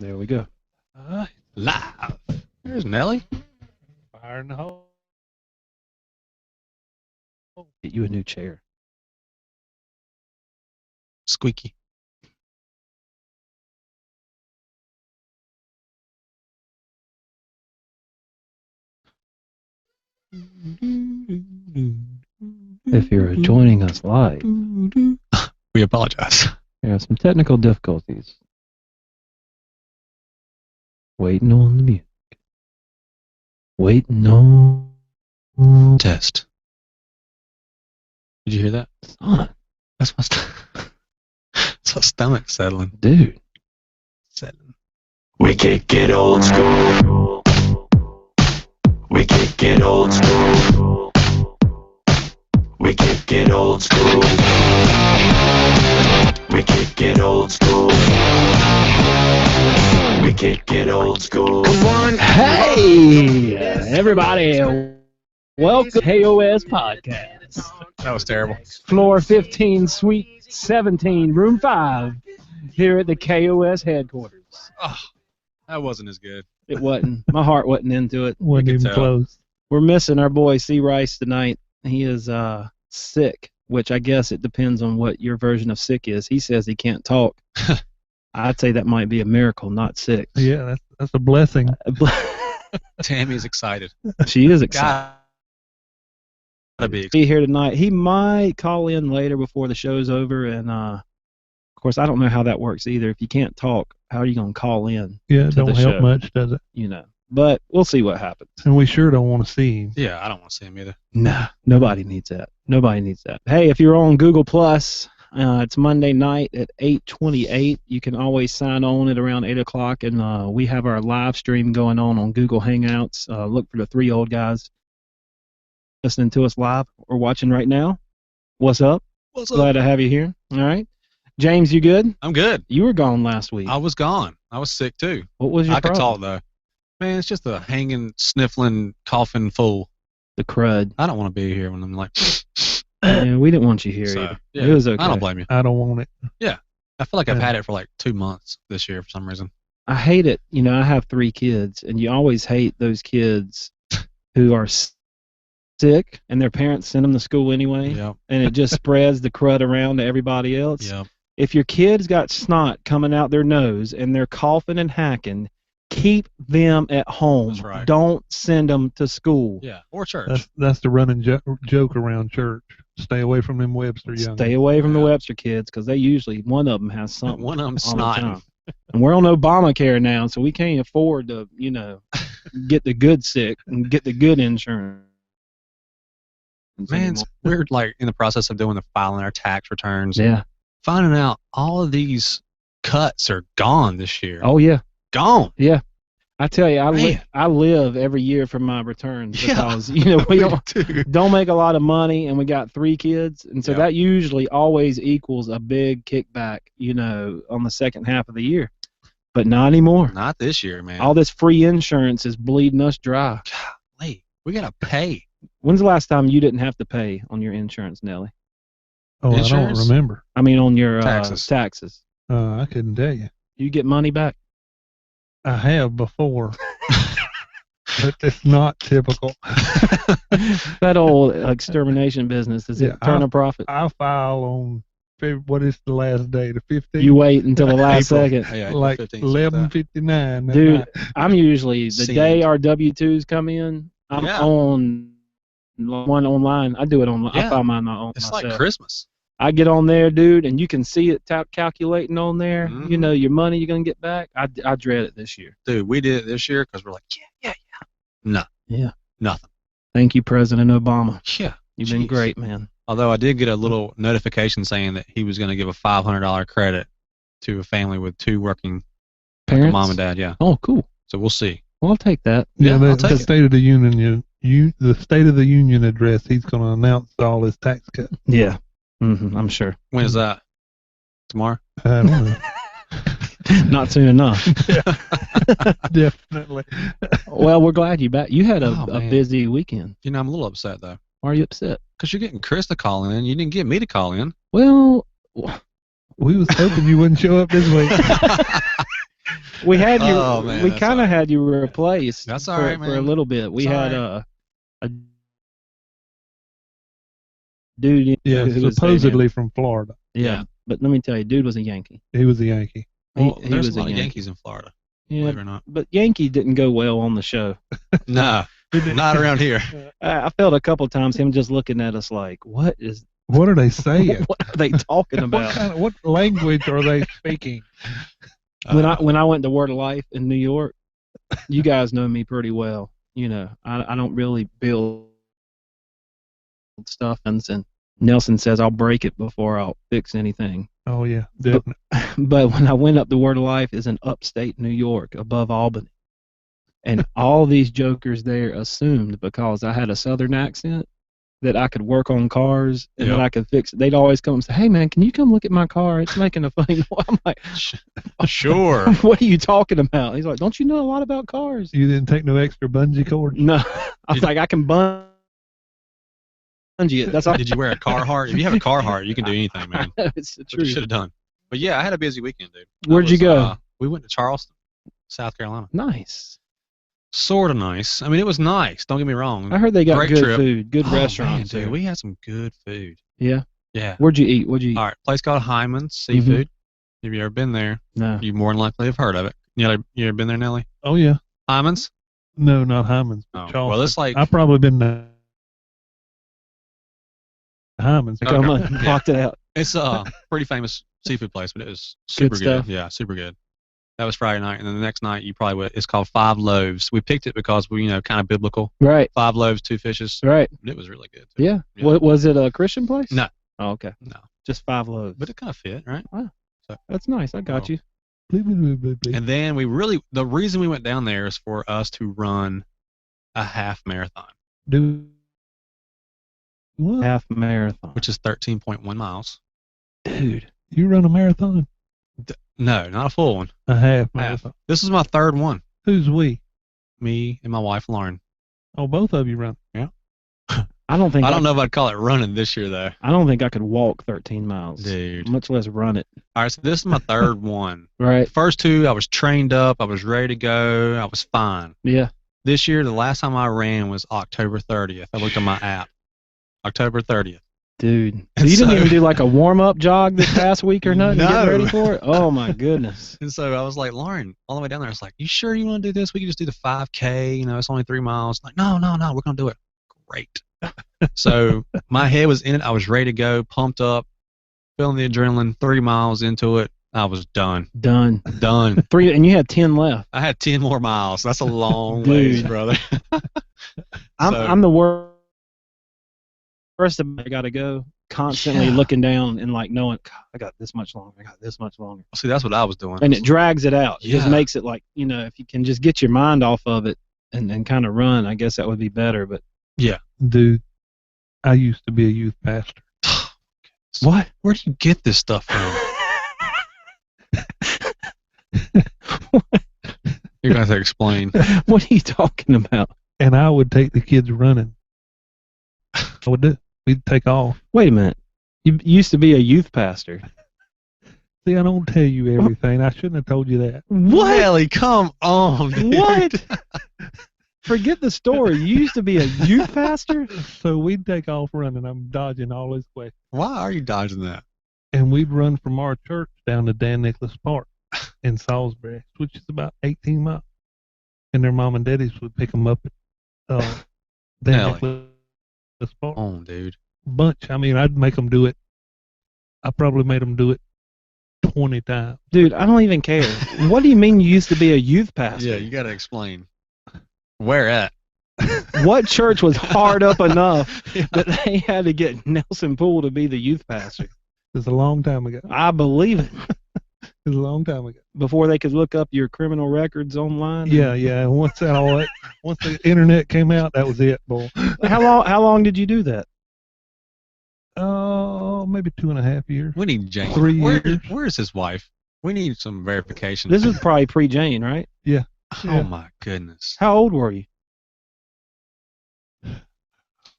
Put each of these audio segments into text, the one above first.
There we go. Live. There's Nelly. Fire in the hole. Get you a new chair. Squeaky. If you're joining us live, We apologize. there are some technical difficulties. Waiting on the music. Waiting on Test. Did you hear that? son, That's my That's my stomach settling. dude. Settling. We kick it old school. We kick it old school. We kick it old school. We kick it old school. We kick it old school. Come on. Hey, everybody. Welcome to KOS Podcast. That was terrible. Floor 15, Suite 17, Room 5, here at the KOS headquarters. Oh, that wasn't as good. It wasn't. My heart wasn't into it. Wasn't could even tell. close. We're missing our boy C. Rice tonight. He is sick, which I guess it depends on what your version of sick is. He says he can't talk. I'd say that might be a miracle, not sick. Yeah, that's a blessing. Tammy's excited. She is excited Gotta be to be here tonight. He might call in later before the show's over, and of course, I don't know how that works either. If you can't talk, how are you going to call in? Yeah, it to don't the help show. much, does it? You know, but we'll see what happens. And we sure don't want to see him. Yeah, I don't want to see him either. Nah, nobody needs that. Nobody needs that. Hey, if you're on Google Plus, it's Monday night at 8:28. You can always sign on at around 8 o'clock, and we have our live stream going on Google Hangouts. Look for the three old guys listening to us live or watching right now. What's up? What's Glad to have you here. All right. James, you good? I'm good. You were gone last week. I was gone. I was sick too. What was your I could problem? talk though. Man, it's just a hanging, sniffling, coughing fool. The crud. I don't want to be here when I'm like. Yeah, we didn't want you here So, either. yeah, It was okay. I don't blame you. I don't want it. I feel like I've Yeah. had it for like 2 months this year for some reason. I hate it. You know, I have 3 kids, and you always hate those kids who are sick, and their parents send them to school anyway, Yep. and it just spreads the crud around to everybody else. Yep. If your kid's got snot coming out their nose and they're coughing and hacking, keep them at home. That's right. Don't send them to school. Yeah. Or church. That's the running joke around church. Stay away from them Webster young. Stay away from the Yeah. Webster kids, because they usually, one of them has something. One of them all the snotting. time. And we're on Obamacare now, so we can't afford to, get the good sick and get the good insurance. Man, we're like in the process of doing the filing our tax returns. Yeah. Finding out all of these cuts are gone this year. Oh, yeah. Gone. Yeah. I tell you, Man. I live every year for my returns Yeah. because, we don't make a lot of money, and we got 3 kids, and so Yeah. that usually always equals a big kickback, on the second half of the year. But not anymore. Not this year, man. All this free insurance is bleeding us dry. Golly, we gotta pay. When's the last time you didn't have to pay on your insurance, Nelly? Oh, I Insurance? don't remember. I mean, on your Taxes. taxes. I couldn't tell you. You get money back? I have before, but it's not typical. That old extermination business, does it Yeah, turn a profit? I file on what is the last day? The 15th. You wait until the last April. second. Yeah, like 15th, 11:59. that Dude, night. I'm usually, the Seen. day our W-2s come in, I'm Yeah. on one online. I do it online. I Yeah. file mine on It's myself. like Christmas. I get on there, dude, and you can see it calculating on there. Mhm. Your money you're going to get back. I dread it this year. Dude, we did it this year because we're like, yeah. No. Yeah. Nothing. Thank you, President Obama. Yeah. You've been Jeez. great, man. Although I did get a little notification saying that he was going to give a $500 credit to a family with 2 working Parents? mom and dad. Yeah. Oh, cool. So we'll see. Well, I'll take that. Yeah, the, I'll take the it. State of the Union, the State of the Union address. He's going to announce all his tax cuts. Yeah. I'm sure. When is that? Tomorrow? I don't know. Not soon enough. Definitely. Well, we're glad you're back. You had a Oh, man. busy weekend. I'm a little upset though. Why are you upset? Because you're getting Chris to call in. You didn't get me to call in. Well, We was hoping you wouldn't show up this week. We had you. Oh, man, we that's kind all of right. had you replaced. That's all for, right, for a man. little bit. We It's all had right. a dude Yeah, who was supposedly from Florida. yeah, but let me tell you, dude was a Yankee. He was a Yankee. Well, he there's was a lot of Yankee. Yankees in Florida, Yeah, believe it or not. but Yankee didn't go well on the show. No, not around here. I felt a couple times him just looking at us like, what What are they saying? what are they talking about? What language are they speaking? When I went to Word of Life in New York, you guys know me pretty well. You know, I don't really build stuff, and Nelson says I'll break it before I'll fix anything. Oh yeah, definitely. But when I went up to Word of Life is in upstate New York, above Albany, and all these jokers there assumed because I had a Southern accent that I could work on cars and that I could fix it. They'd always come and say, "Hey man, can you come look at my car? It's making a funny noise." I'm like, Sure. "What are you talking about?" He's like, "Don't you know a lot about cars?" You didn't take no extra bungee cord? No, I was like, "I can bungee it." That's all. Did you wear a Carhartt? If you have a Carhartt, you can do anything, man. It's the What you truth. should have done. But yeah, I had a busy weekend, dude. Where'd you go? We went to Charleston, South Carolina. Nice. Sort of nice. I mean, it was nice. Don't get me wrong. I heard they got Great good trip. food, good Man, restaurants dude, there. we had some good food. Yeah. Yeah. Where'd you eat? What'd you eat? All right. Place called Hyman's Seafood. Have you ever been there? No. You more than likely have heard of it. You ever been there, Nelly? Oh yeah. Hyman's? No, not Hyman's. Oh, Charleston. well, it's like I've probably been to Hyman's. Come on, Yeah. blocked it out. it's a pretty famous seafood place, but it was super stuff. good. Yeah, super good. That was Friday night, and then the next night you probably would. It's called Five Loaves. We picked it because we, kind of biblical. Right. 5 loaves, 2 fishes. Right. It was really good. Too. Yeah. Yeah. What was it? A Christian place? No. Oh, okay. No. Just 5 loaves. But it kind of fit, right? That's nice. I got you. And then the reason we went down there is for us to run a half marathon, Do what? Half marathon. which is 13.1 miles. Dude. You run a marathon? No, not a full one. A half Half. marathon. This is my third one. Who's we? Me and my wife, Lauren. Oh, both of you run. I don't think I don't know if I'd call it running this year, though. I don't think I could walk 13 miles. Dude. Much less run it. All right, so this is my third one. Right. The first 2, I was trained up. I was ready to go. I was fine. Yeah. This year, the last time I ran was October 30th. I looked at my app. October 30th. Dude. So And you didn't so- even do like a warm-up jog this past week or nothing to get No. ready for it? Oh, my goodness. And so I was like, Lauren, all the way down there, I was like, you sure you want to do this? We can just do the 5K. It's only 3 miles. Like, no, we're going to do it. Great. So my head was in it. I was ready to go, pumped up, feeling the adrenaline. 3 miles into it, I was done. Done. 3, and you had 10 left. I had 10 more miles. That's a long Dude. ways, brother. I'm the worst. First, I got to go. Constantly Yeah. looking down and like knowing, God, I got this much longer. I got this much longer. See, that's what I was doing. And it drags it out. It just Yeah. makes it like, if you can just get your mind off of it and kind of run, I guess that would be better. But Dude, I used to be a youth pastor. what? Where do you get this stuff from? You're going to have to explain. What are you talking about? And I would take the kids running. I would do. We'd take off. Wait a minute. You used to be a youth pastor. See, I don't tell you everything. I shouldn't have told you that. What? Nelly, come on, dude. What? Forget the story. You used to be a youth pastor? So we'd take off running. I'm dodging all his questions. Why are you dodging that? And we'd run from our church down to Dan Nicholas Park in Salisbury, which is about 18 miles. And their mom and daddies would pick them up at Dan Nelly. Nicholas Park. Oh, dude. Bunch. I mean, I'd make them do it. I probably made them do it 20 times. Dude, I don't even care. What do you mean you used to be a youth pastor? Yeah, you got to explain. Where at? What church was hard up enough that they had to get Nelson Poole to be the youth pastor? It was a long time ago. I believe it. It was a long time ago. Before they could look up your criminal records online? Yeah. Once the internet came out, that was it, boy. How long did you do that? Oh, maybe 2.5 years. We need Jane. 3 years. Where's his wife? We need some verification. This is probably pre-Jane, right? Yeah. Oh, my goodness. How old were you?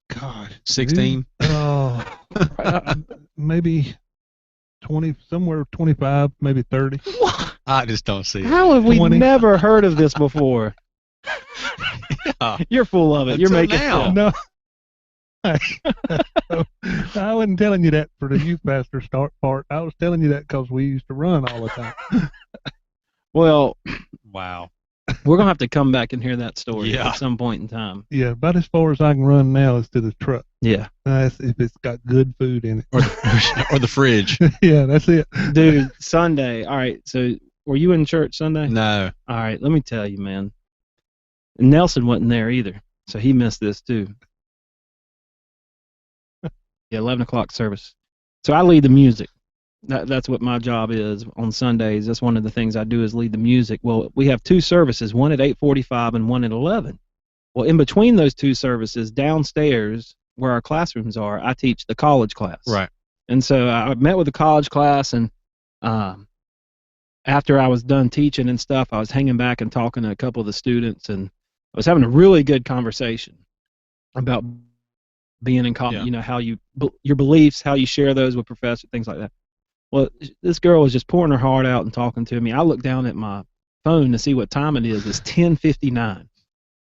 God. 16? Oh, maybe somewhere 25, maybe 30. What? I just don't see it. How have we 20. never heard of this before? Yeah. You're full of it. You're Until making now. stuff. No. I wasn't telling you that for the youth pastor start part. I was telling you that because we used to run all the time. Well, Wow. we're gonna have to come back and hear that story Yeah. at some point in time. Yeah, about as far as I can run now is to the truck. Yeah, That's if it's got good food in Or the fridge. it. Yeah, that's it. dude. Sunday. All right. So, were you in church Sunday? No. All right. Let me tell you, man. Nelson wasn't there either, so he missed this too. Yeah, 11 o'clock service. So I lead the music. That's what my job is on Sundays. That's one of the things I do is lead the music. Well, we have two services, one at 8:45 and one at 11. Well, in between those two services, downstairs where our classrooms are, I teach the college class. Right. And so I met with the college class, and after I was done teaching and stuff, I was hanging back and talking to a couple of the students, and I was having a really good conversation about being in college, Yeah. you know, how your beliefs, how you share those with professors, things like that. Well, this girl was just pouring her heart out and talking to me. I looked down at my phone to see what time it is. It's 10:59.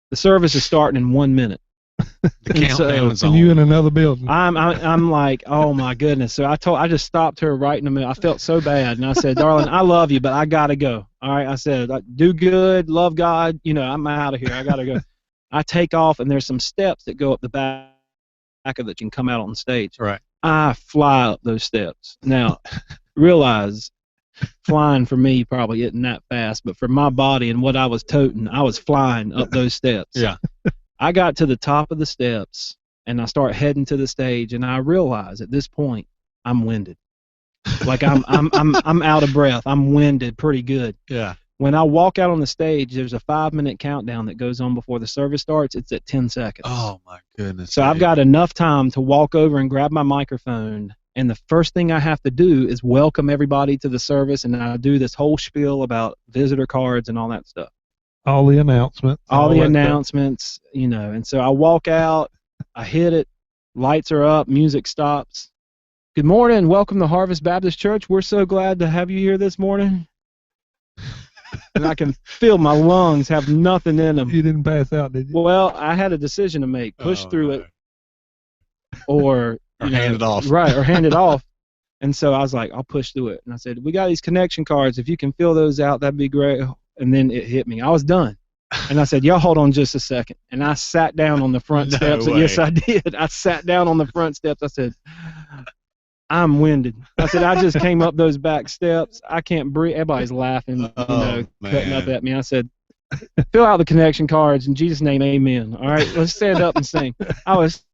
The service is starting in 1 minute. The And so- countdown is And on. you in another building. I'm like, oh my goodness. So I just stopped her right in the middle. I felt so bad, and I said, darling, I love you, but I gotta go. All right, I said, do good, love God. You know, I'm out of here. I gotta go. I take off, and there's some steps that go up the back of that you can come out on stage. Right. I fly up those steps. Now, realize flying for me probably isn't that fast, but for my body and what I was toting, I was flying up those steps. Yeah. I got to the top of the steps, and I start heading to the stage, and I realize at this point I'm winded. Like I'm out of breath. I'm winded pretty good. Yeah. When I walk out on the stage, there's a 5-minute countdown that goes on before the service starts. It's at 10 seconds. Oh my goodness. So I've dude. got enough time to walk over and grab my microphone, and the first thing I have to do is welcome everybody to the service, and I do this whole spiel about visitor cards and all that stuff. All the announcements. All the that stuff. announcements, you know, and so I walk out, I hit it, lights are up, music stops. Good morning, welcome to Harvest Baptist Church. We're so glad to have you here this morning. And I can feel my lungs have nothing in them. You didn't pass out, did you? Well, I had a decision to make: push Oh, through no. it, or Or hand it off. Right, or hand it off. And so I was like, I'll push through it. And I said, we got these connection cards. If you can fill those out, that'd be great. And then it hit me. I was done. And I said, y'all hold on just a second. And I sat down on the front No steps. way. Yes, I did. I sat down on the front steps. I said, I'm winded. I said, I just came up those back steps. I can't breathe. Everybody's laughing, cutting up man. at me. I said, fill out the connection cards. In Jesus' name, amen. All right, let's stand up and sing. I was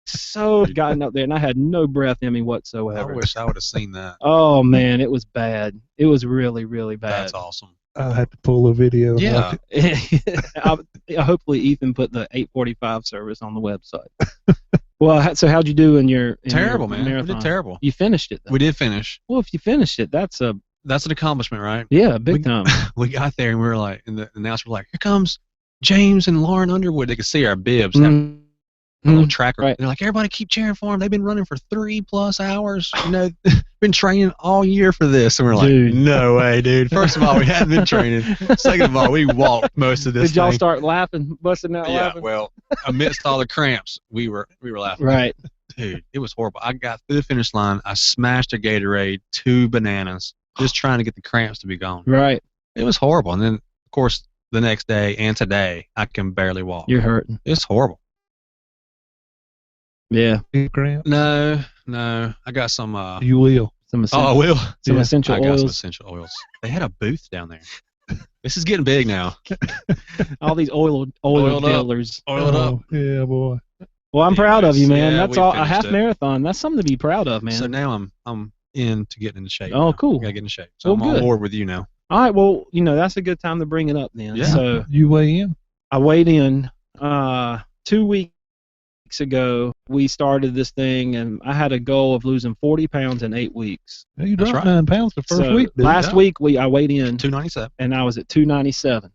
so gotten up there, and I had no breath in me I whatsoever. wish I would have seen that. Oh, man, it was bad. It was really, really bad. That's awesome. I'll have to pull a video. and Yeah. watch it. Hopefully, Ethan put the 8:45 service on the website. Well, so how'd you do in your Terrible, man. marathon? We did terrible. You finished it, though. We did finish. Well, if you finished it, that's an accomplishment, right? big time. We got there and we were like, and the announcer was like, here comes James and Lauren Underwood. They could see our bibs. That little tracker. Right. They're like, everybody keep cheering for them. They've been running for 3+ hours. You know, been training all year for this. And we're like, Dude. no way, dude. First of all, we hadn't been training. Second of all, we walked most of this Did y'all thing. start laughing, busting out Yeah, laughing? well, amidst all the cramps, we were laughing. Right. Dude, it was horrible. I got through the finish line. I smashed a Gatorade, 2 bananas, just trying to get the cramps to be gone. Right. It was horrible. And then, of course, the next day and today, I can barely walk. You're hurting. It's horrible. Yeah. Big cramp. No. I got some. You will. Some Oh, I essential, will. some Yeah. essential I got some oils. essential oils. They had a booth down there. This is getting big now. All these oil Oiled up. dealers. Oil it up. Oh, yeah, boy. Well, I'm proud of you, man. Yeah, That's we all. A finished half it. marathon. That's something to be proud of, man. So now I'm into getting into shape. Oh, now. cool. Gotta get into shape. So Well, I'm on good. board with you now. All right. Well, that's a good time to bring it up then. Yeah. So You weigh in? I weighed in 2 weeks ago. We started this thing, and I had a goal of losing 40 pounds in 8 weeks. Yeah, you That's dropped right. 9 pounds the first So week, dude. last Yeah. week I weighed in, 297. and I was at 297.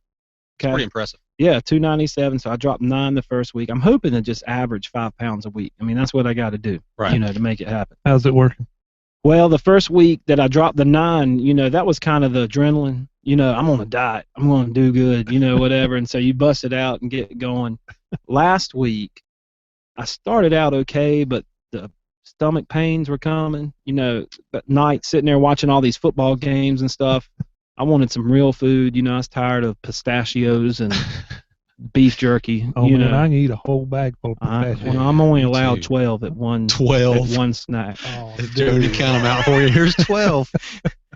Pretty Okay. impressive. Yeah, 297. So I dropped 9 the first week. I'm hoping to just average 5 pounds a week. I mean, that's what I got to do, Right. to make it happen. How's it working? Well, the first week that I dropped the 9, that was kind of the adrenaline. I'm on a diet. I'm going to do good, whatever. And so you bust it out and get going. Last week, I started out okay, but the stomach pains were coming. At night sitting there watching all these football games and stuff. I wanted some real food. I was tired of pistachios and beef jerky. Oh man, I can eat a whole bag full of pistachios. Well, I'm only Me allowed too. 12 at one 12. at one snack. Oh, Joe, you count them out for you. Here's 12.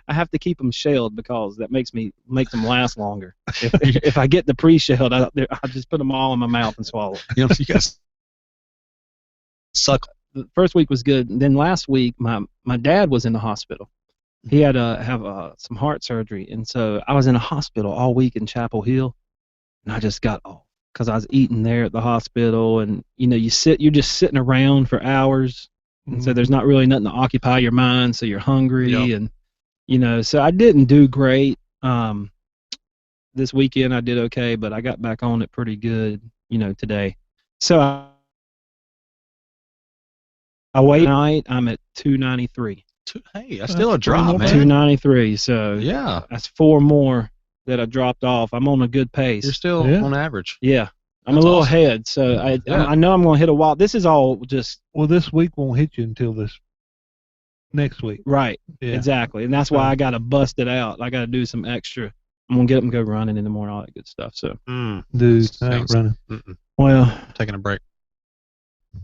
I have to keep them shelled because that makes them last longer. If I get the pre-shelled, I just put them all in my mouth and swallow. You got to suck. The first week was good. And then last week, my dad was in the hospital. He had to have some heart surgery, and so I was in a hospital all week in Chapel Hill, and I just got off because I was eating there at the hospital, and you're just sitting around for hours, and so there's not really nothing to occupy your mind, so you're hungry, Yep. and so I didn't do great. This weekend I did okay, but I got back on it pretty good, today. So I weigh tonight. I'm at 293. Hey, that's still a drop, man. 293. So Yeah, that's 4 more that I dropped off. I'm on a good pace. you're still Yeah. on average. Yeah, I'm That's a little awesome. ahead. So I know I'm going to hit a wall. This is all just Well, this week won't hit you until this next week. right. Yeah. Exactly, and that's why I got to bust it out. I got to do some extra. I'm gonna get up and go running in the morning, all that good stuff. So, Dude, I ain't Sounds- running. well, Taking a break.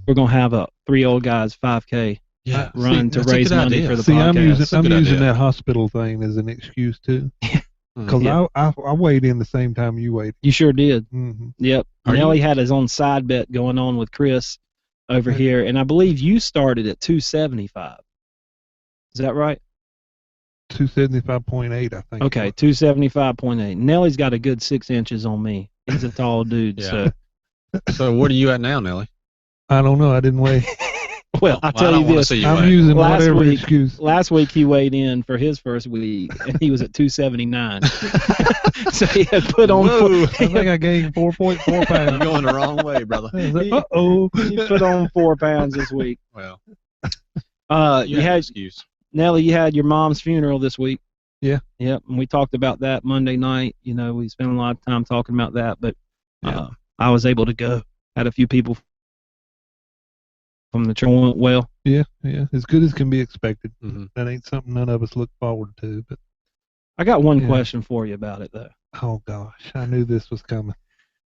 we're gonna have a 3 old guys 5K Yeah, run to that's a raise good money idea. for the See, I'm podcast. using That's a good idea. that hospital thing as an excuse too, because Yeah. I weighed in the same time you weighed. You sure did. Mm-hmm. Yep. Are Nelly had his own side bet going on with Chris over here, and I believe you started at 275. Is that right? 275.8, I think. Okay, 275.8. Nelly's got a good 6 inches on me. He's a tall dude. Yeah. So, So what are you at now, Nelly? I don't know. I didn't weigh. well, I'll I tell don't you want to this. see you I'm weigh. using Last whatever week- excuse. Last week he weighed in for his first week, and he was at 279. So he had put on. Whoa. I think I gained 4.4 You're pounds. going the wrong way, brother. Uh-oh. He put on 4 pounds this week. Well, You you had an had excuse. Nelly. You had your mom's funeral this week. Yeah. Yep. And we talked about that Monday night. We spent a lot of time talking about that, but Yeah. I was able to go. Had a few people from the church went well. Yeah, as good as can be expected. Mhm. That ain't something none of us look forward to. But I got one Yeah. question for you about it though. oh gosh, I knew this was coming.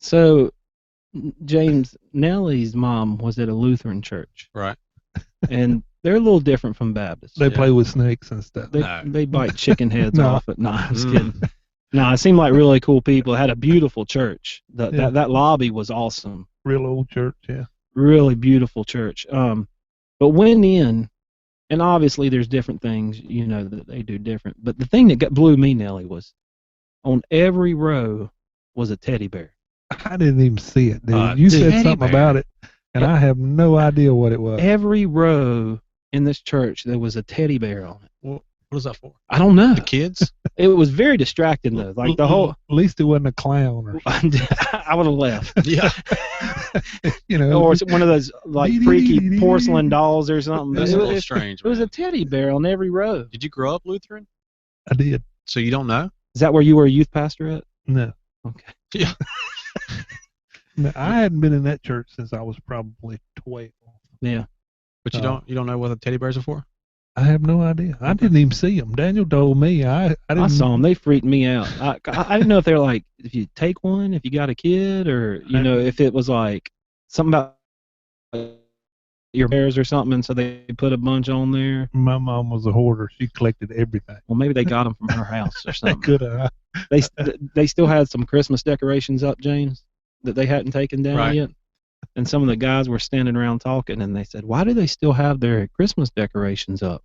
So, James, Nelly's mom was at a Lutheran church, Right. and they're a little different from Baptists. They Yeah. play with snakes and stuff. They No. they bite chicken heads No. off. No, I'm just Mm. kidding. No, it seemed like really cool people. It had a beautiful church. Yeah. That lobby was awesome. Real old church, yeah. Really beautiful church. But went in, and obviously there's different things, that they do different. But the thing that blew me, Nelly, was on every row was a teddy bear. I didn't even see it, dude. Uh, You said teddy something bear. about it, and I have no idea what it was. Every row in this church, there was a teddy bear on it. What is that for? I don't know. The kids? It was very distracting though. Like the whole, At least it wasn't a clown or I would have left. Yeah. Or one of those like freaky porcelain dolls or something. That's It a was, little strange. it was a man. teddy bear on every row. Did you grow up Lutheran? I did. So you don't know? Is that where you were a youth pastor at? No. Okay. Yeah. No, I hadn't been in that church since I was probably 12. Yeah. But you Oh. don't know what the teddy bears are for? I have no idea. I didn't even see them. Daniel told me. I I didn't. saw them. They freaked me out. I didn't know if they're like, if you take one, if you got a kid, or, if it was like something about your bears or something, and so they put a bunch on there. My mom was a hoarder. She collected everything. Well, maybe they got them from her house or They something. could have. They still had some Christmas decorations up, James, that they hadn't taken down Right. yet. And some of the guys were standing around talking, and they said, "Why do they still have their Christmas decorations up?"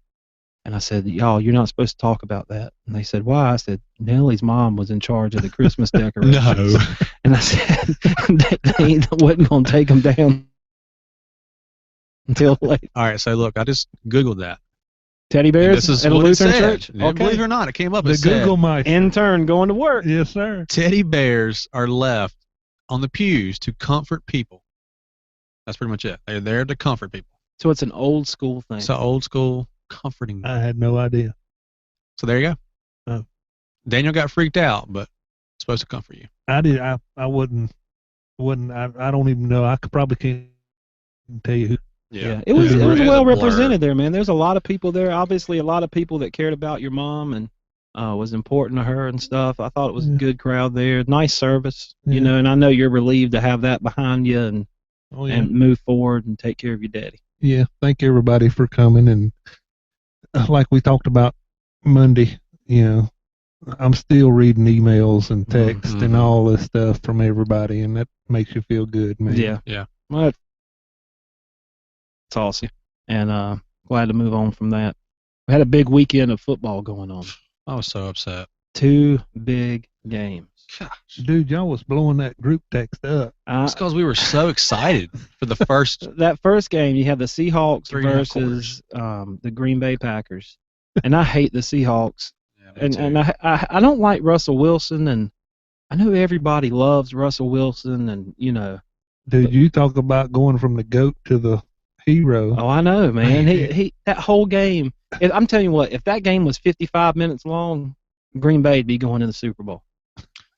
And I said, "Y'all, you're not supposed to talk about that." And they said, "Why?" I said, "Nellie's mom was in charge of the Christmas decorations." No. And I said, "They wasn't going to take them down until late." All right, so look, I just Googled that. Teddy And bears this is at a what it Lutheran said. church. And believe it or not, it came up. The It said, Google my. Intern going to work. Yes, sir. teddy bears are left on the pews to comfort people. That's pretty much it. They're there to comfort people. So it's an old school thing. So old school. comforting. I had no idea. So there you go. Oh. Daniel got freaked out, but it's supposed to comfort you. I did. I wouldn't. I don't even know. I could probably can't tell you who. Yeah, it was a well blur. represented there, man. There's a lot of people there. Obviously, a lot of people that cared about your mom and was important to her and stuff. I thought it was a good crowd there. Nice service, you know. And I know you're relieved to have that behind you and move forward and take care of your daddy. Yeah, thank everybody for coming. And like we talked about Monday, you know, I'm still reading emails and texts and all this stuff from everybody, and that makes you feel good, man. Yeah. Well, it's awesome, and glad to move on from that. We had a big weekend of football going on. I was so upset. 2 big games. Gosh. Dude, y'all was blowing that group text up. It's because we were so excited for the first. That first game, you had the Seahawks 3.5 versus the Green Bay Packers, and I hate the Seahawks. Yeah, and I don't like Russell Wilson, and I know everybody loves Russell Wilson, and you know. Dude, you talk about going from the GOAT to the hero. Oh, I know, man. He that whole game. I'm telling you what, if that game was 55 minutes long, Green Bay'd be going to the Super Bowl.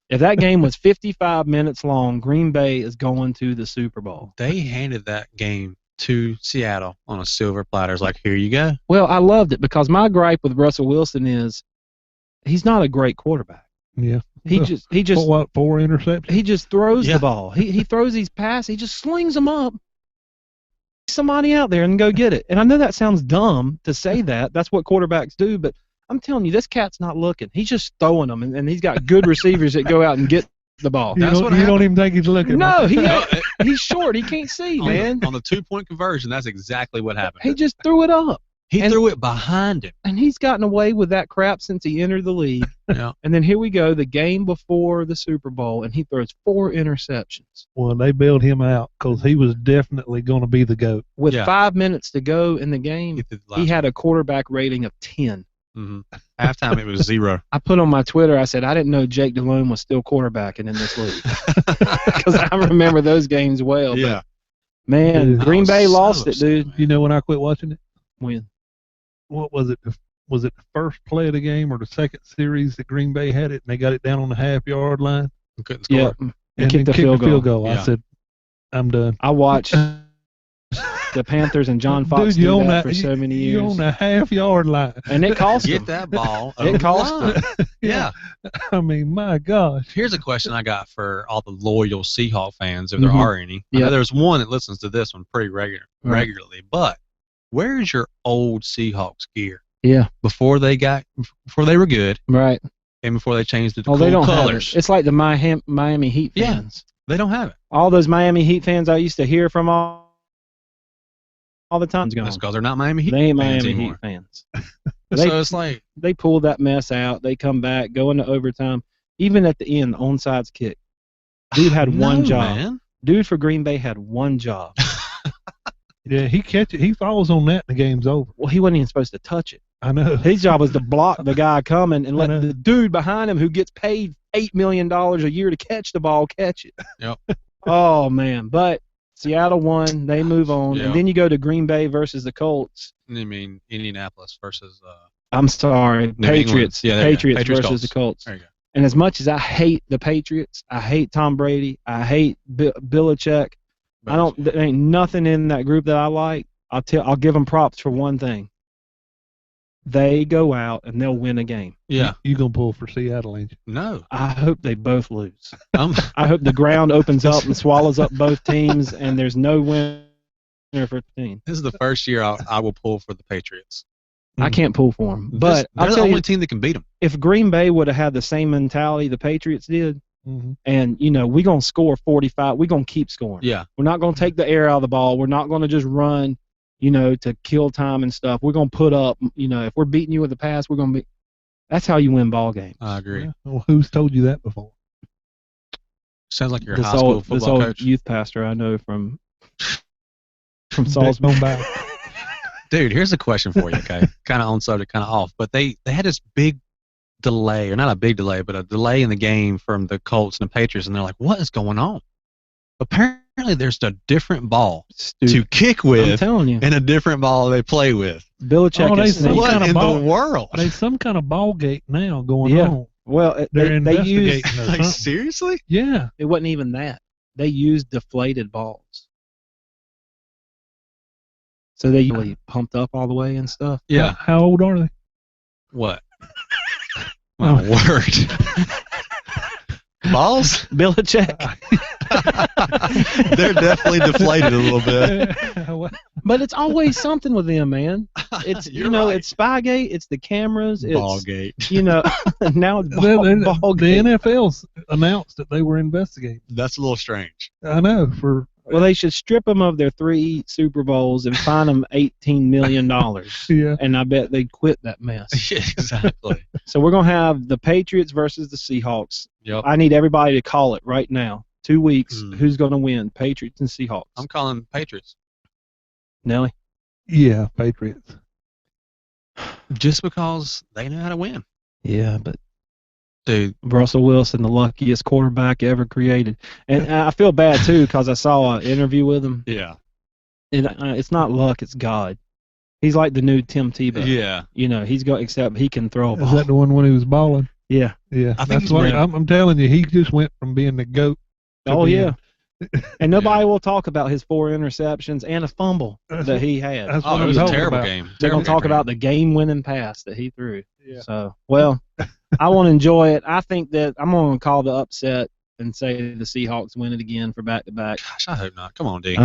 If that game was 55 minutes long, Green Bay is going to the Super Bowl. They handed that game to Seattle on a silver platter. It's like, here you go. Well, I loved it because my gripe with Russell Wilson is he's not a great quarterback. Yeah. He just 4 interceptions? he just throws the ball. He throws these passes. He just slings them up. Somebody out there and go get it. And I know that sounds dumb to say that. That's what quarterbacks do, but I'm telling you, this cat's not looking. He's just throwing them, and he's got good receivers that go out and get the ball. You don't even think he's looking. No, he's short. He can't see, man. On the 2-point conversion, that's exactly what happened. He just threw it up. He threw it behind him. And he's gotten away with that crap since he entered the league. Yeah. And then here we go, the game before the Super Bowl, and he throws 4 interceptions. Well, they bailed him out because he was definitely going to be the GOAT. With 5 minutes to go in the game, he had a quarterback rating of 10. Mm-hmm. Halftime, it was 0. I put on my Twitter, I said, I didn't know Jake Delhomme was still quarterbacking in this league. Because I remember those games well. Yeah. But, man, Dude, Green Bay so lost it, upset, dude. man. You know when I quit watching it? When? What was it? Was it the first play of the game or the second series that Green Bay had it and they got it down on the half-yard line? Couldn't score. Yeah, And kicked then the kicked field goal. I Yeah. said, I'm done. I watched the Panthers and John Fox Dude, do that for so many years. You're on the half-yard line. And it cost Get them. that ball. It over the cost line. them. Yeah. I mean, my gosh. Here's a question I got for all the loyal Seahawks fans, if there Mhm. are any. I Yeah. know there's one that listens to this one pretty regularly. But where is your old Seahawks gear? Yeah, Before they were good, right. and before they changed it to Oh, cool they don't colors. have it. It's like the Miami Heat Yeah. fans. They don't have it. All those Miami Heat fans I used to hear from all the time. That's because they're not Miami Heat They ain't fans Miami anymore. Heat fans. So it's like, They pulled that mess out. They come back, go into overtime. Even at the end, the onside kick. Dude had one no, job. man. Dude for Green Bay had one job. Yeah, he catch it. He falls on that and the game's over. Well, he wasn't even supposed to touch it. I know. His job was to block the guy coming and let I know. the dude behind him who gets paid $8 million a year to catch the ball catch it. Yep. Oh, man. But Seattle won. They move on. Yeah. And then you go to Green Bay versus the Colts. I mean, Indianapolis versus I'm sorry, New Patriots. England. Yeah, there you go. Patriots Patriots, versus the Colts. there you go. And as much as I hate the Patriots, I hate Tom Brady, I hate Belichick. There ain't nothing in that group that I like. I'll give them props for one thing. They go out and they'll win a game. Yeah. You gonna pull for Seattle, ain't you? No. I hope they both lose. Um, I hope the ground opens up and swallows up both teams, and there's no winner for the team. this is the first year I will pull for the Patriots. I can't pull for them. But they're I'll the tell only you, team that can beat them. if Green Bay would have had the same mentality the Patriots did, Mm-hmm. and, we're going to score 45, we're going to keep scoring. Yeah. We're not going to take the air out of the ball. We're not going to just run, to kill time and stuff. We're going to put up, if we're beating you with the pass, we're going to be – that's how you win ball games. I agree. Yeah. Well, who's told you that before? Sounds like you're a This high school old football coach. youth pastor I know from Salisbury. Dude, here's a question for you, okay? Kind of on subject, kind of off. But they had this big delay, or not a big delay, but a delay in the game from the Colts and the Patriots, and they're like, what is going on? Apparently apparently there's a different ball Stupid. to kick I'm with telling you, and a different ball they play with. Belichick they is some What kind of in ball. the world? There's some kind of ball gate now going Yeah. on. Well, They're they used investigating or Like, something. seriously? Yeah. it wasn't even that. They used deflated balls, so they really pumped up all the way and stuff. Yeah. How old are they? What? My word. Balls? Belichick, They're definitely deflated a little bit. but it's always something with them, man. It's You're right. it's Spygate, it's the cameras, it's Ballgate. Now it's the Ballgate. NFL's announced that they were investigating. That's a little strange. I know. Well, they should strip them of their 3 Super Bowls and fine them $18 million. Yeah. And I bet they'd quit that mess. Yeah, exactly. So we're going to have the Patriots versus the Seahawks. Yep. I need everybody to call it right now. 2 weeks. Mm. Who's going to win, Patriots and Seahawks? I'm calling Patriots. Nelly? Yeah, Patriots. Just because they know how to win. Yeah, but Dude, Russell Wilson, the luckiest quarterback ever created. And I feel bad, too, because I saw an interview with him. yeah. And it's not luck, it's God. He's like the new Tim Tebow. Yeah. Except he can throw a Is ball. that the one when he was balling? Yeah. Yeah. I think That's he's what ready. I'm telling you. He just went from being the GOAT. to Oh, being- yeah. And nobody will talk about his 4 interceptions and a fumble That's that what- he had. That's Oh, what it I'm was a talking terrible about. game. They're going Terrible to talk game. about the game-winning pass that he threw. Yeah. So, well, I want to enjoy it. I think that I'm going to call the upset and say the Seahawks win it again for back-to-back. Gosh, I hope not. Come on, D.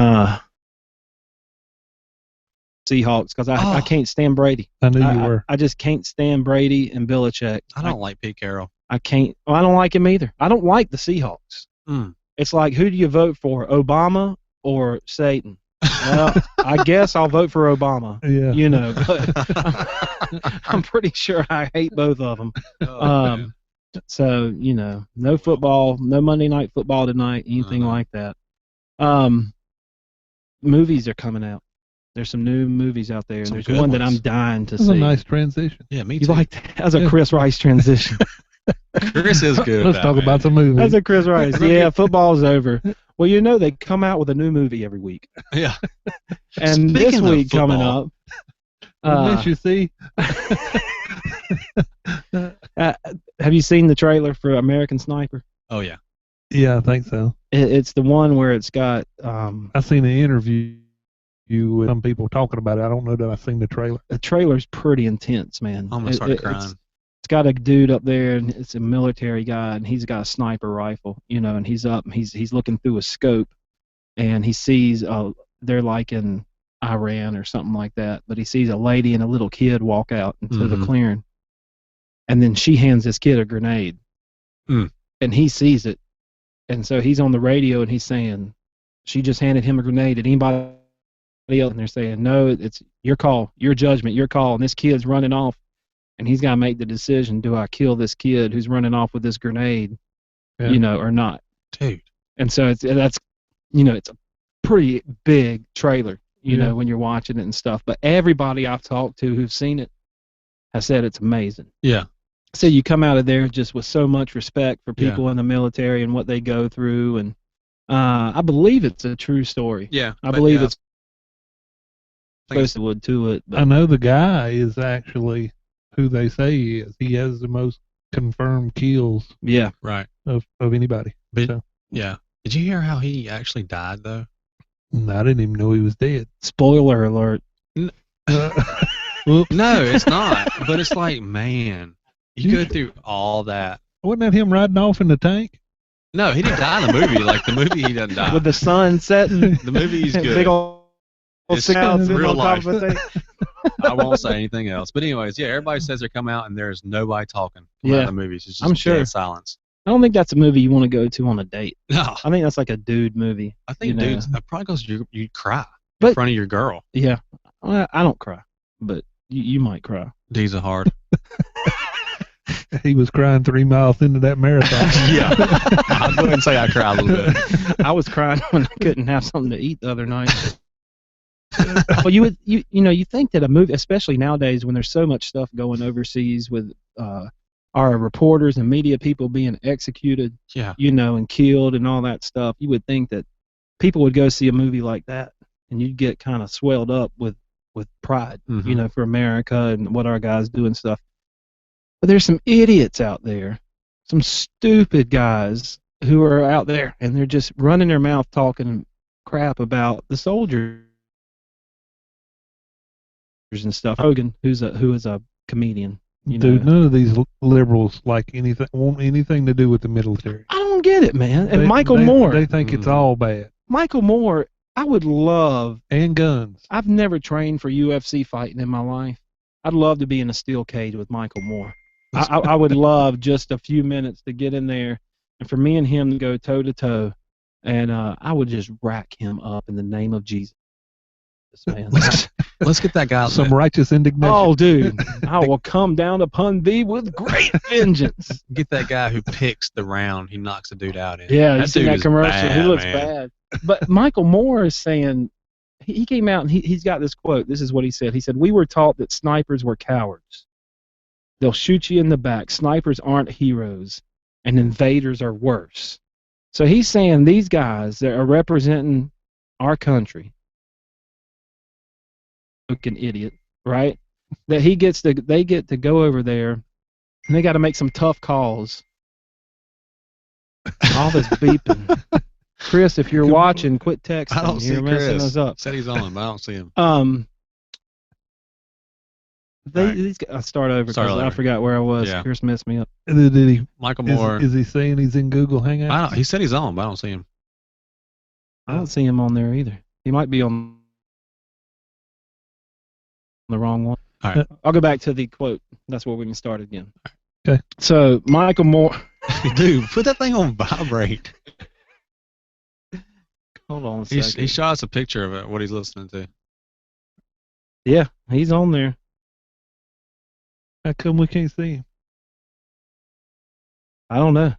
Seahawks, because I can't stand Brady. I knew you were. I just can't stand Brady and Belichick. I don't like Pete Carroll. I can't. Well, I don't like him either. I don't like the Seahawks. Mm. It's like, who do you vote for, Obama or Satan? Well, I guess I'll vote for Obama. Yeah. But I'm pretty sure I hate both of them. Oh, man. So, no football, no Monday Night Football tonight, anything Uh-huh. like that. Movies are coming out. There's some new movies out there, and Some there's good one that I'm ones. dying to That was see. a nice transition. Yeah, me You too. like that? That's a Yeah. Chris Rice transition. Chris is good. at Let's that, talk man. about some movies. That's a Chris Rice. Yeah, football's over. Well, they come out with a new movie every week. Yeah. And this Speaking of week coming football, up, Didn't you see? have you seen the trailer for American Sniper? Oh, yeah. Yeah, I think so. It's the one where it's got I seen an interview with some people talking about it. I don't know that I seen the trailer. the trailer's pretty intense, man. I almost started It's crying. got a dude up there, and it's a military guy, and he's got a sniper rifle, and he's up, and he's looking through a scope, and he sees they're like in Iran or something like that, but he sees a lady and a little kid walk out into the Mhm. clearing, and then she hands this kid a grenade, Mm. and he sees it, and so he's on the radio, and he's saying, she just handed him a grenade. Did anybody else? And they're saying, no, it's your call, your judgment, your call, and this kid's running off. And he's got to make the decision: do I kill this kid who's running off with this grenade, Yeah. or not? Dude. And so it's a pretty big trailer, Yeah. when you're watching it and stuff. But everybody I've talked to who've seen it has said it's amazing. Yeah. So you come out of there just with so much respect for people in the military and what they go through, and I believe it's a true story. Yeah. I believe it's I think supposed to it, but I know the guy is actually who they say he is. He has the most confirmed kills yeah. right. of anybody. But, So. yeah. Did you hear how he actually died, though? I didn't even know he was dead. Spoiler alert. Whoops. No, it's not. But it's like, man, you go through all that. Wasn't that him riding off in the tank? No, he didn't die in the movie. Like, the movie, he doesn't die. With the sun setting, The movie, he's good. big old It's clouds real on top of it. I won't say anything else. But anyways, yeah, everybody says they're coming out and there's nobody talking coming out Yeah. of the movies. It's just I'm sure. dead silence. I don't think that's a movie you want to go to on a date. No, I think that's like a dude movie. I think, dudes, probably because you cry in But- front of your girl. Yeah. Well, I don't cry, but you might cry. D's are hard. He was crying 3 miles into that marathon. Yeah. I'll go ahead and say I cry a little bit. I was crying when I couldn't have something to eat the other night. Well, you think that a movie, especially nowadays when there's so much stuff going overseas with our reporters and media people being executed, Yeah. and killed and all that stuff, you would think that people would go see a movie like that, and you'd get kind of swelled up with pride, you know, for America and what our guys do and stuff. But there's some idiots out there, some stupid guys who are out there, and they're just running their mouth talking crap about the soldiers and stuff. Hogan, who is a comedian. You Dude, know. none of these liberals like want anything to do with the military. I don't get it, man. And Michael Moore. They think it's all bad. Michael Moore, I would love. And guns. I've never trained for UFC fighting in my life. I'd love to be in a steel cage with Michael Moore. I would love just a few minutes to get in there and for me and him to go toe to toe, and I would just rack him up in the name of Jesus, man. Let's get that guy. Some righteous indignation. Oh, dude, I will come down upon thee with great vengeance. Get that guy who picks the round he knocks the dude out in. Yeah, you seen that commercial? Bad, he looks man. bad. But Michael Moore is saying, he came out and he's got this quote. This is what he said. He said, "We were taught that snipers were cowards. They'll shoot you in the back. Snipers aren't heroes, and invaders are worse." So he's saying these guys that are representing our country, fucking idiot, right? That they get to go over there, and they got to make some tough calls. All this beeping. Chris, if you're watching, quit texting. I don't see You're messing Chris. us up. Said he's on, but I don't see him. These guys, I'll start over because I forgot where I was. Yeah. Chris messed me up. Did he? Michael Moore. Is he saying he's in Google Hangouts? He said he's on, but I don't see him. I don't see him on there either. He might be on the wrong one. All right. I'll go back to the quote. That's where we can start again. Okay. So Michael Moore. Dude, put that thing on vibrate. Hold on a second. He shot us a picture of it, what he's listening to. Yeah, he's on there. How come we can't see him? I don't know.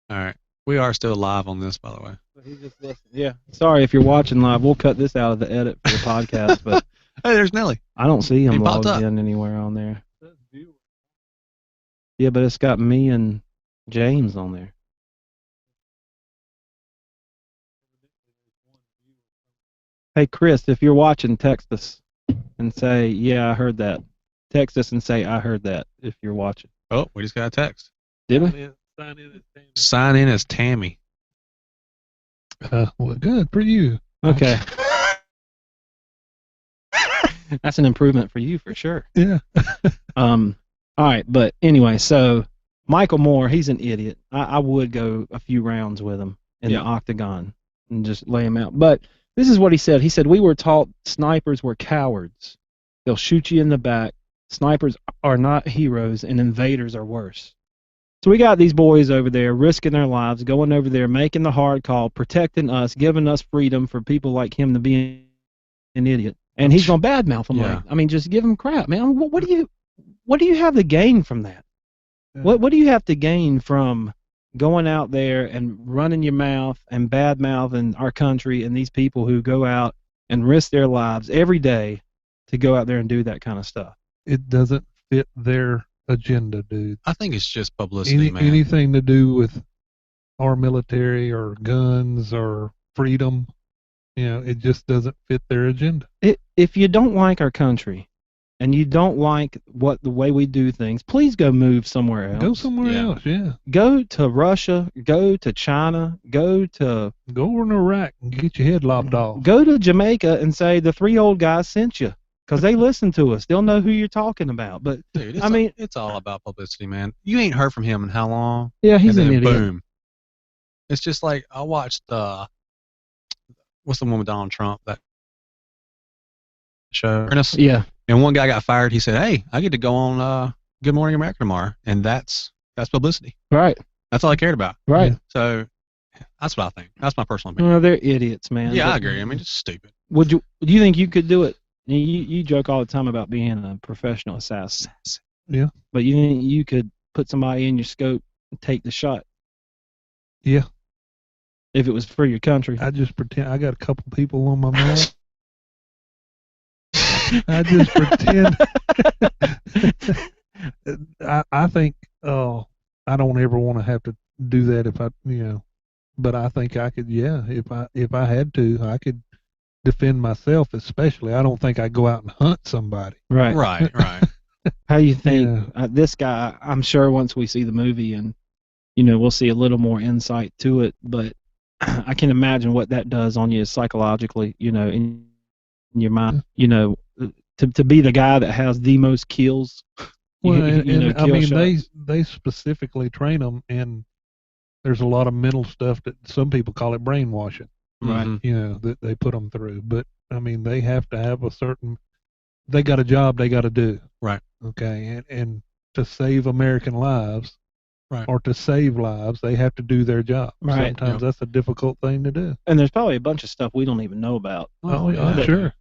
All right. We are still live on this, by the way. He just listened. Yeah. Sorry if you're watching live. We'll cut this out of the edit for the podcast, but Hey, there's Nelly. I don't see him He popped logged up. in anywhere on there. Yeah, but it's got me and James on there. Hey, Chris, if you're watching, text us and say, "Yeah, I heard that." Text us and say, "I heard that," if you're watching. Oh, we just got a text. Did we? Sign in as Tammy. Well, good for you. Okay. That's an improvement for you for sure. Yeah. All right, but anyway, so Michael Moore, he's an idiot. I would go a few rounds with him in the octagon and just lay him out. But this is what he said. He said, "We were taught snipers were cowards. They'll shoot you in the back. Snipers are not heroes, and invaders are worse." So we got these boys over there risking their lives, going over there, making the hard call, protecting us, giving us freedom for people like him to be an idiot. And he's gonna badmouth them. Yeah. Like, I mean, just give him crap, man. What do you have to gain from that? Yeah. What do you have to gain from going out there and running your mouth and badmouthing our country and these people who go out and risk their lives every day to go out there and do that kind of stuff? It doesn't fit their agenda, dude. I think it's just publicity, man. Anything to do with our military or guns or freedom, it just doesn't fit their agenda. If you don't like our country and you don't like the way we do things, please go move somewhere else. Go somewhere else, yeah. Go to Russia, go to China, go over in Iraq and get your head lopped off. Go to Jamaica and say the 3 old guys sent you, because they listen to us. They'll know who you're talking about. But Dude, it's all about publicity, man. You ain't heard from him in how long? Yeah, he's and an then idiot. Boom. It's just like I watched what's the one with Donald Trump, that show? Yeah. And one guy got fired. He said, "Hey, I get to go on Good Morning America tomorrow," and that's publicity. Right. That's all I cared about. Right. So that's what I think. That's my personal opinion. Well, they're idiots, man. Yeah, But I agree. I mean, it's stupid. do you think you could do it? You joke all the time about being a professional assassin. Yeah. But you think you could put somebody in your scope and take the shot? Yeah. If it was for your country. I just pretend I got a couple people on my mind. I just pretend. I think I don't ever want to have to do that if I but I think I could. Yeah, if I had to, I could defend myself. Especially, I don't think I'd go out and hunt somebody. Right. Right. How you think Yeah. this guy? I'm sure once we see the movie and we'll see a little more insight to it, but I can imagine what that does on you psychologically. In your mind. To be the guy that has the most kills. Well, and I kill mean, shots. they specifically train them, and there's a lot of mental stuff that some people call it brainwashing. Right. Mhm. That they put them through. But I mean, they have to have a certain. They got a job they got to do. Right. Okay, and to save American lives, Right. or to save lives, they have to do their job. Right. Sometimes that's a difficult thing to do. And there's probably a bunch of stuff we don't even know about. Oh, yeah, I'm sure.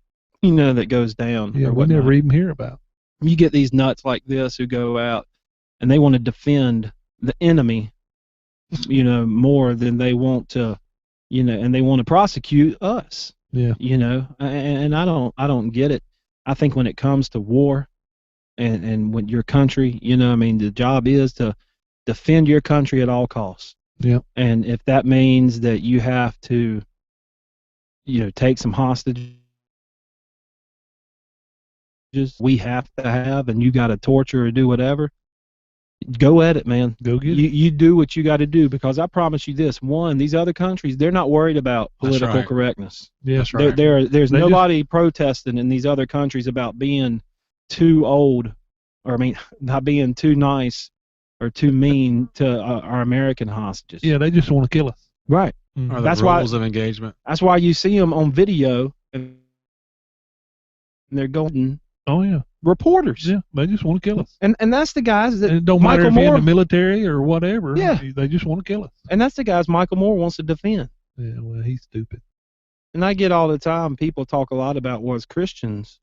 That goes down. Yeah, or we whatnot. never even hear about. You get these nuts like this who go out and they want to defend the enemy, more than they want to, and they want to prosecute us. Yeah. And I don't get it. I think when it comes to war and when your country, the job is to defend your country at all costs. Yeah. And if that means that you have to, take some hostages, we have to have, and you got to torture or do whatever, go at it, man. Go get it. You do what you got to do, because I promise you this: one, these other countries, they're not worried about political correctness. Yeah, That's right. There's nobody protesting in these other countries about being too old, or not being too nice or too mean to our American hostages. Yeah, they just want to kill us. Right. Or the That's rules of engagement. That's why you see them on video, and they're going. Oh yeah. Reporters. Yeah, they just want to kill us. And that's the guys that And it don't Michael matter if Moore, you're in the military or whatever. Yeah. They just want to kill us. And that's the guys Michael Moore wants to defend. Yeah, well, he's stupid. And I get all the time, people talk a lot about, well, as Christians,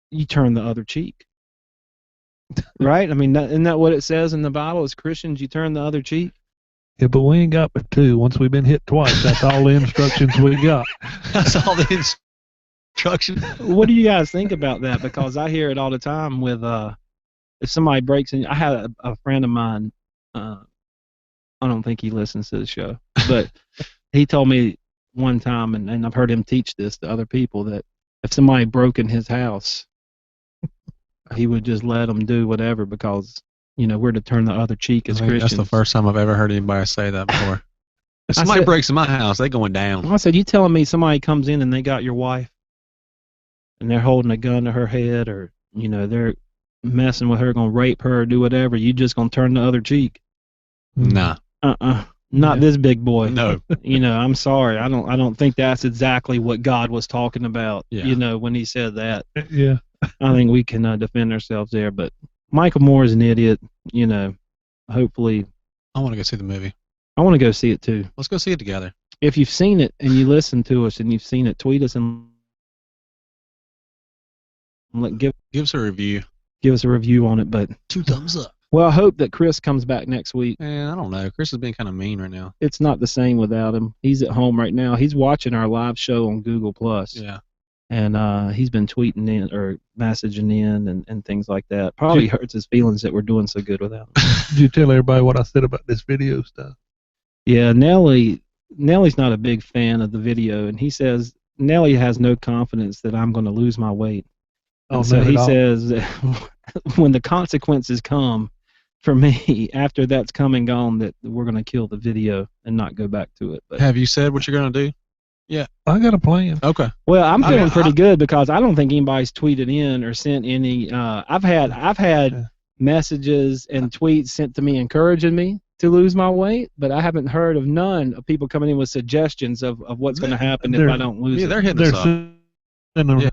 you turn the other cheek. Right? Isn't that what it says in the Bible? As Christians, you turn the other cheek. Yeah, but we ain't got but two. Once we've been hit twice, that's all the instructions we got. That's all the instructions. What do you guys think about that? Because I hear it all the time with, if somebody breaks in. I had a friend of mine, I don't think he listens to the show, but he told me one time, and I've heard him teach this to other people, that if somebody broke in his house, he would just let them do whatever, because we're to turn the other cheek as Christians. That's the first time I've ever heard anybody say that before. If somebody breaks in my house, they going down. I said, you telling me somebody comes in and they got your wife and they're holding a gun to her head, or they're messing with her, gonna rape her or do whatever, you just gonna turn the other cheek? Nah. Not this big boy. No. I'm sorry. I don't think that's exactly what God was talking about. Yeah. When he said that. Yeah. I think we can defend ourselves there. But Michael Moore is an idiot. Hopefully. I want to go see the movie. I want to go see it too. Let's go see it together. If you've seen it and you listen to us and you've seen it, tweet us and give us a review. Give us a review on it. But 2 thumbs up. Well, I hope that Chris comes back next week. I don't know. Chris is being kind of mean right now. It's not the same without him. He's at home right now. He's watching our live show on Google Plus. Yeah. And he's been tweeting in or messaging in and things like that. Probably hurts his feelings that we're doing so good without him. Did you tell everybody what I said about this video stuff? Yeah, Nelly's not a big fan of the video, and he says Nelly has no confidence that I'm going to lose my weight. Oh, so he all. says that when the consequences come for me after that's come and gone, that we're going to kill the video and not go back to it. But have you said what you're going to do? Yeah, I got a plan. Okay. Well, I'm feeling pretty good, because I don't think anybody's tweeted in or sent any. I've had messages and tweets sent to me encouraging me to lose my weight, but I haven't heard of none of people coming in with suggestions of what's going to happen if I don't lose it. They're hitting us up.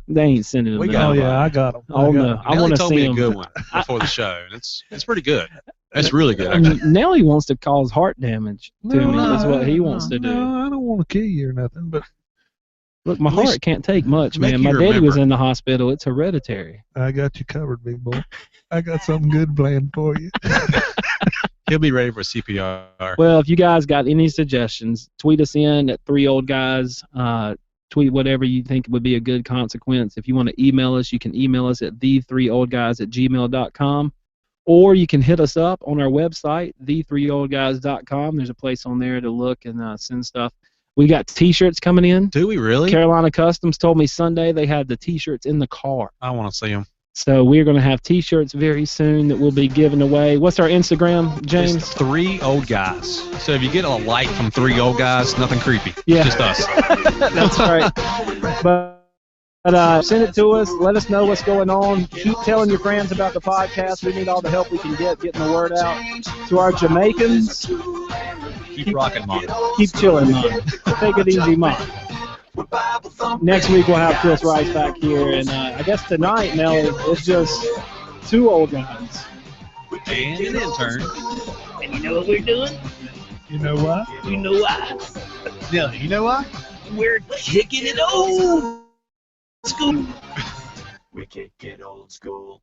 They ain't sending them. Oh yeah, I got them. Oh no, I want to see me them. a good one before the show. It's pretty good. It's really good, actually. Nelly wants to cause heart damage to me. That's what he wants to do. No, I don't want to kill you or nothing, but look, my heart can't take much, man. My daddy was in the hospital. It's hereditary. I got you covered, big boy. I got something good planned for you. He'll be ready for CPR. Well, if you guys got any suggestions, tweet us in at 3 Old Guys. Tweet whatever you think would be a good consequence. If you want to email us, you can email us at the3oldguys@gmail.com. or you can hit us up on our website, the3oldguys.com. There's a place on there to look and send stuff. We got T-shirts coming in. Do we really? Carolina Customs told me Sunday they had the T-shirts in the car. I want to see them. So we're going to have T-shirts very soon that we'll be giving away. What's our Instagram, James? It's 3 Old Guys. So if you get a like from 3 Old Guys, nothing creepy. Yeah. Just us. That's right. But send it to us. Let us know what's going on. Keep telling your friends about the podcast. We need all the help we can get getting the word out. To our Jamaicans, Keep rocking, Mom. keep chilling, Mom. Take it easy, Mom. Next week we'll have Chris Rice back here, and I guess tonight, Nelly, it's just 2 old guys. And an intern. And you know what we're doing? You know what? You know why? Yeah, you know what? We're kicking it old school. We kick it old school.